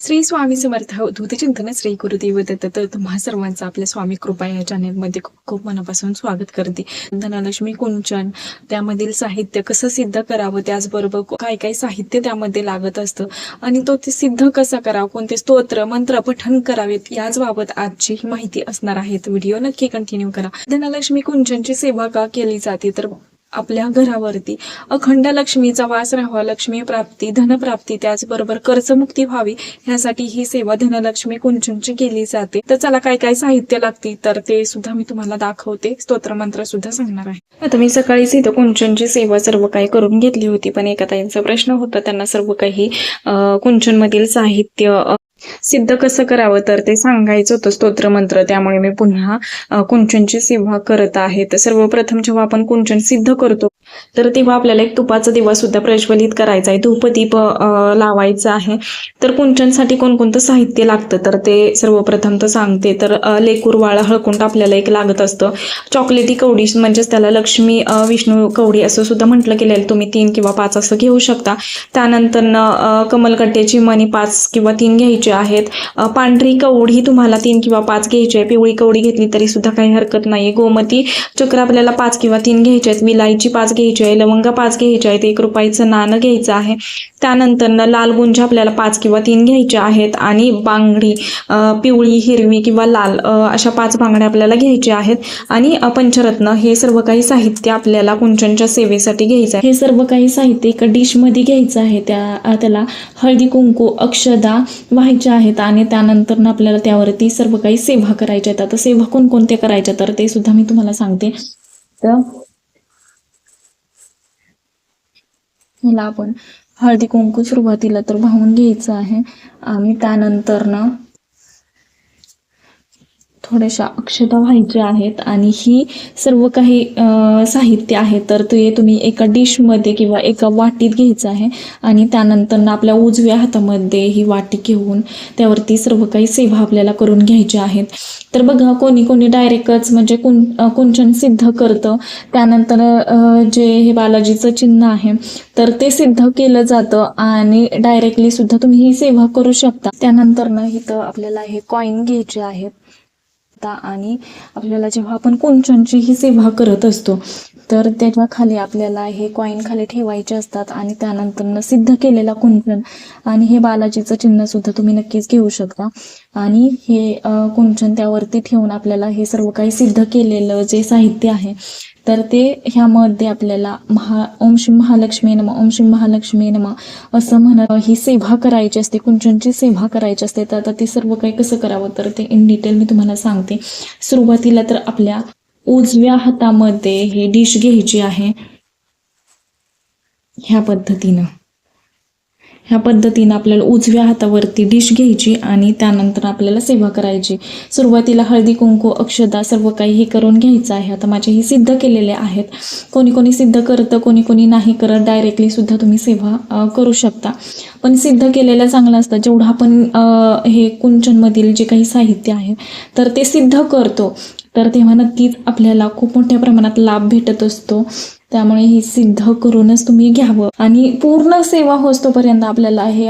श्री स्वामी समर्थ अवधूत चिंतन श्री गुरुदेव दत्त तर तुम्हा सर्वांचं आपल्या स्वामी कृपा या चॅनेलमध्ये खूप खूप मनापासून स्वागत करते. धनलक्ष्मी कुंचन त्यामधील साहित्य कसं सिद्ध करावं, त्याचबरोबर काय काय साहित्य त्यामध्ये लागत असतं आणि ते सिद्ध कसं करावं, कोणते स्तोत्र मंत्र पठण करावेत याच बाबत आजची ही माहिती असणार आहे. व्हिडिओ नक्की कंटिन्यू करा. धनलक्ष्मी कुंचनची सेवा का केली जाते तर आपल्या घरावरती अखंड लक्ष्मीचा वास राहावा, लक्ष्मी प्राप्ती धनप्राप्ती त्याचबरोबर कर्जमुक्ती व्हावी ह्यासाठी ही सेवा धनलक्ष्मी कुंचनची केली जाते. तर चला काय काय साहित्य लागते तर ते सुद्धा मी तुम्हाला दाखवते, स्तोत्र मंत्र सुद्धा सांगणार आहे. आता मी सकाळीच इथं कुंचनची सेवा सर्व काही करून घेतली होती, पण एका ताईंचा प्रश्न होता, त्यांना सर्व काही कुंचन मधील साहित्य सिद्ध कसं करावं तर ते सांगायचं होतं स्तोत्र मंत्र. त्यामुळे मी पुन्हा कुंचनची सेवा करत आहे. तर सर्वप्रथम जेव्हा आपण कुंचन सिद्ध करतो तर तेव्हा आपल्याला एक तुपाचा दिवा सुद्धा प्रज्वलित करायचा आहे, धूपदीप लावायचा आहे. तर कुंचनसाठी कोणकोणतं साहित्य लागतं तर ते सर्वप्रथम तर सांगते. तर लेकूर वाळ हळकुंड आपल्याला एक लागत असतं. चॉकलेटी कवडी म्हणजेच त्याला लक्ष्मी विष्णू कवडी असं सुद्धा म्हटलं गेलेलं, तुम्ही 3 किंवा 5 असं घेऊ शकता. त्यानंतर कमलकट्ट्याची मणी 5 किंवा 3 घ्यायची आहेत. पांढरी कवडी तुम्हाला 3 किंवा 5 घ्यायची आहे. पिवळी कवडी घेतली तरी सुद्धा काही हरकत नाही. गोमती चक्र आपल्याला 5 किंवा 3 घ्यायचे आहेत. विलायची 5 घ्यायची आहे. लवंगा 5 घ्यायच्या आहेत. 1 रुपयाचं नाणं घ्यायचं आहे. त्यानंतर लाल गुंजा आपल्याला 5 किंवा 3 घ्यायच्या आहेत आणि बांगडी पिवळी हिरवी किंवा लाल अशा 5 बांगड्या आपल्याला घ्यायच्या आहेत आणि पंचरत्न हे सर्व काही साहित्य आपल्याला कुंचनच्या सेवेसाठी घ्यायचं आहे. हे सर्व काही साहित्य एका डिश मध्ये घ्यायचं आहे. त्याला हळदी कुंकू अक्षदा व्हायच्या आहेत आणि त्यानंतर आपल्याला त्यावरती सर्व काही सेवा करायच्या आहेत. आता सेवा कोणकोणत्या करायच्या तर ते सुद्धा मी तुम्हाला सांगते. तर ह्याला आपण हळदी कुंकू सुरुवातीला तर वाहून घ्यायचं आहे आणि त्यानंतर थोड्याशा अक्षता व्हायच्या आहेत आणि ही सर्व काही साहित्य आहे तर ते तुम्ही एका डिशमध्ये किंवा एका वाटीत घ्यायचं आहे आणि त्यानंतर आपल्या उजव्या हातामध्ये ही वाटी घेऊन त्यावरती सर्व काही सेवा आपल्याला करून घ्यायच्या आहेत. तर बघा कोणी कोणी डायरेक्टच म्हणजे कुंचन सिद्ध करतं. त्यानंतर जे हे बालाजीचं चिन्ह आहे तर ते सिद्ध केलं जातं आणि डायरेक्टली सुद्धा तुम्ही ही सेवा करू शकता. त्यानंतर इथं आपल्याला हे कॉईन घ्यायचे आहेत आणि आपल्याला जेव्हा आपण कुंचनची ही सेवा करत असतो तर त्याच्या खाली आपल्याला हे कॉईन खाली ठेवायचे असतात आणि त्यानंतर सिद्ध केलेला कुंचन आणि हे बालाजीचं चिन्ह सुद्धा तुम्ही नक्कीच घेऊ शकता आणि हे कुंचन त्यावरती ठेवून आपल्याला हे सर्व काही सिद्ध केलेलं जे साहित्य आहे तर ते ह्यामध्ये आपल्याला ओम श्री महालक्ष्मी नमः ओम श्री महालक्ष्मी नमः असं म्हणत ही सेवा करायची असते, कुंचनची सेवा करायची असते. तर आता ते सर्व काही कसं करावं तर ते इन डिटेल मी तुम्हाला सांगते. सुरुवातीला तर आपल्या उजव्या हातामध्ये ही डिश घ्यायची आहे. ह्या पद्धतीनं आपल्याला उजव्या हातावरती डिश घ्यायची आणि त्यानंतर आपल्याला सेवा करायची. सुरुवातीला हळदी कुंकू अक्षदा सर्व काही हे करून घ्यायचं आहे. आता माझे हे सिद्ध केलेले आहेत. कोणी कोणी सिद्ध करतं, कोणी कोणी नाही करत. डायरेक्टली सुद्धा तुम्ही सेवा करू शकता, पण सिद्ध केलेलं चांगलं असतं. जेवढं आपण हे कुंचनमधील जे काही साहित्य आहे तर ते सिद्ध करतो तर तेव्हा नक्कीच आपल्याला खूप मोठ्या प्रमाणात लाभ भेटत असतो. त्यामुळे हे सिद्ध करूनच तुम्ही घ्यावं आणि पूर्ण सेवा होतोपर्यंत आपल्याला हे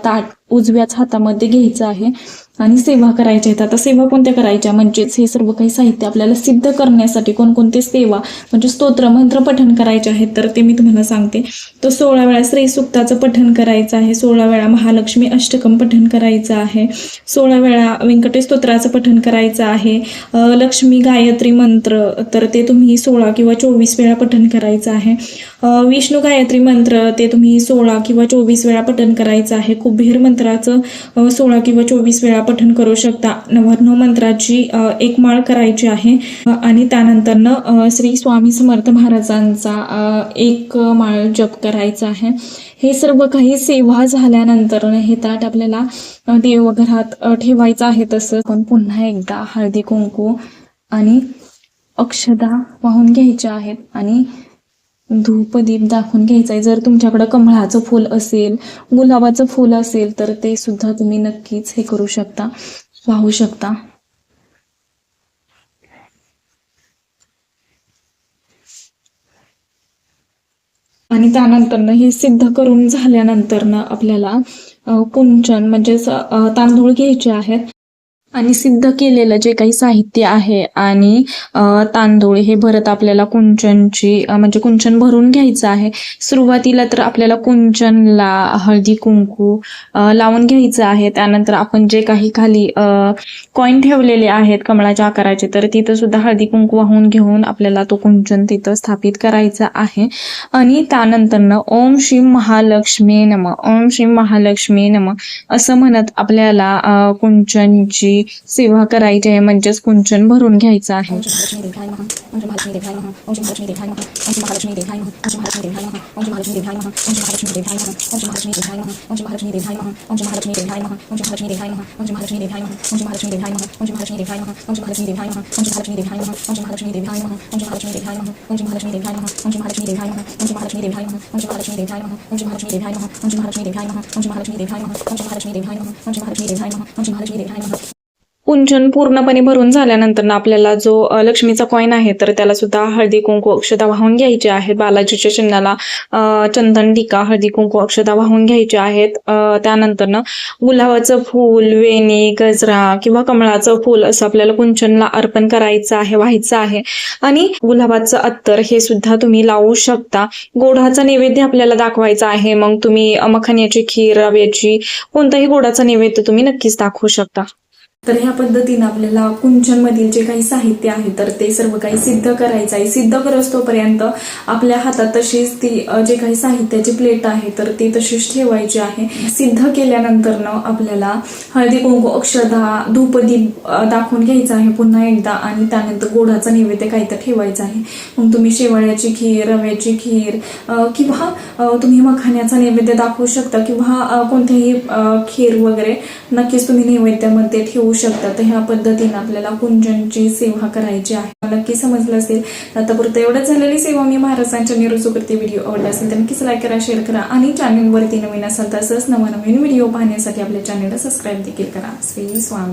ताट उजव्याच हातामध्ये घ्यायचं आहे आणि सेवा करायच्या आहेत. आता सेवा कोणत्या करायच्या म्हणजेच हे सर्व काही साहित्य आपल्याला सिद्ध करण्यासाठी कोणकोणते सेवा म्हणजे स्तोत्र मंत्र पठण करायचे आहेत तर ते मी तुम्हाला सांगते. तर 16 वेळा श्री सुक्ताचं पठण करायचं आहे, 16 वेळा महालक्ष्मी अष्टकम पठण करायचं आहे, 16 वेळा व्यंकटेश स्तोत्राचं पठण करायचं आहे. लक्ष्मी गायत्री मंत्र तर ते तुम्ही 16 किंवा 24 वेळा पठण करायचं आहे. विष्णू गायत्री मंत्र ते तुम्ही 16 किंवा 24 वेळा पठण करायचं आहे. कुबेर मंत्राचं 16 किंवा 24 वेळा पठण करू शकता. नवरत्न मंत्राची 1 माळ करायची आहे आणि त्यानंतर श्री स्वामी समर्थ महाराजांचा 1 माळ जप करायचा आहे. हे सर्व काही सेवा झाल्यानंतर हे ताट आपल्याला देवघरात ठेवायचं आहे. तसं पण पुन्हा एकदा हळदी कुंकू आणि अक्षदा वाहून घ्यायच्या आहेत आणि धूपदीप दाखवून घ्यायचा आहे. जर तुमच्याकडं कमळाचं फूल असेल, गुलाबाचं फूल असेल तर ते सुद्धा तुम्ही नक्कीच हे करू शकता, वाहू शकता. आणि त्यानंतरनं हे सिद्ध करून झाल्यानंतरनं आपल्याला कुंचन म्हणजेच तांदूळ घ्यायचे आहेत आणि सिद्ध केलेलं जे काही साहित्य आहे आणि तांदूळ हे भरत आपल्याला कुंचनची म्हणजे कुंचन भरून घ्यायचं आहे. सुरुवातीला तर आपल्याला कुंचनला हळदी कुंकू लावून घ्यायचं आहे. त्यानंतर आपण जे काही खाली कॉईन ठेवलेले आहेत कमळाच्या आकाराचे, तर तिथं सुद्धा हळदी कुंकू वाहून घेऊन आपल्याला तो कुंचन तिथं स्थापित करायचा आहे. आणि त्यानंतरनं ओम श्री महालक्ष्मी नमः, ओम श्री महालक्ष्मी नमः असं म्हणत आपल्याला कुंचनची सेवा करायची आहे, म्हणजेच कुंचन भरून घ्यायचं आहे. कुंचन पूर्णपणे भरून झाल्यानंतर आपल्याला जो लक्ष्मीचा कॉईन आहे तर त्याला सुद्धा हळदी कुंकू अक्षता वाहून घ्यायचे आहेत. बालाजीच्या चिन्हाला चंदन टीका हळदी कुंकू अक्षता वाहून घ्यायचे आहेत. त्यानंतरनं गुलाबाचं फूल, वेणी, गजरा किंवा कमळाचं फूल असं आपल्याला कुंचनला अर्पण करायचं आहे, व्हायचं आहे. आणि गुलाबाचं अत्तर हे सुद्धा तुम्ही लावू शकता. गोडाचा नैवेद्य आपल्याला दाखवायचा आहे. मग तुम्ही मखान्याची खीर, रव्याची कोणताही गोडाचा नैवेद्य तुम्ही नक्कीच दाखवू शकता. तर ह्या पद्धतीनं आपल्याला कुंचनमधील जे काही साहित्य आहे तर ते सर्व काही सिद्ध करायचं आहे. सिद्ध करस्तोपर्यंत आपल्या हातात तशीच ती जे काही साहित्याची प्लेट आहे तर ती तशीच ठेवायची आहे. सिद्ध केल्यानंतरनं आपल्याला हळदी कुंकू अक्षता धूपदीप दाखवून घ्यायचा आहे पुन्हा एकदा आणि त्यानंतर गोडाचा नैवेद्य काही तर ठेवायचा आहे. मग तुम्ही शेवाळ्याची खीर, रव्याची खीर किंवा तुम्ही मखाण्याचा नैवेद्य दाखवू शकता किंवा कोणतेही खीर वगैरे नक्कीच तुम्ही नैवेद्यामध्ये ठेवू शकता. तर ह्या पद्धतीने आपल्याला कुंचनची सेवा करायची आहे. नक्की समजलं असेल. आतापर्यंत एवढंच झालेली सेवा मी महाराजांच्या निरोजू करते. व्हिडिओ आवडला असेल तर नक्कीच लाईक करा, शेअर करा आणि चॅनलवरती नवीन असाल तर असंच नवनवीन व्हिडिओ पाहण्यासाठी आपल्या चॅनलला सबस्क्राईब देखील करा. श्री स्वामी.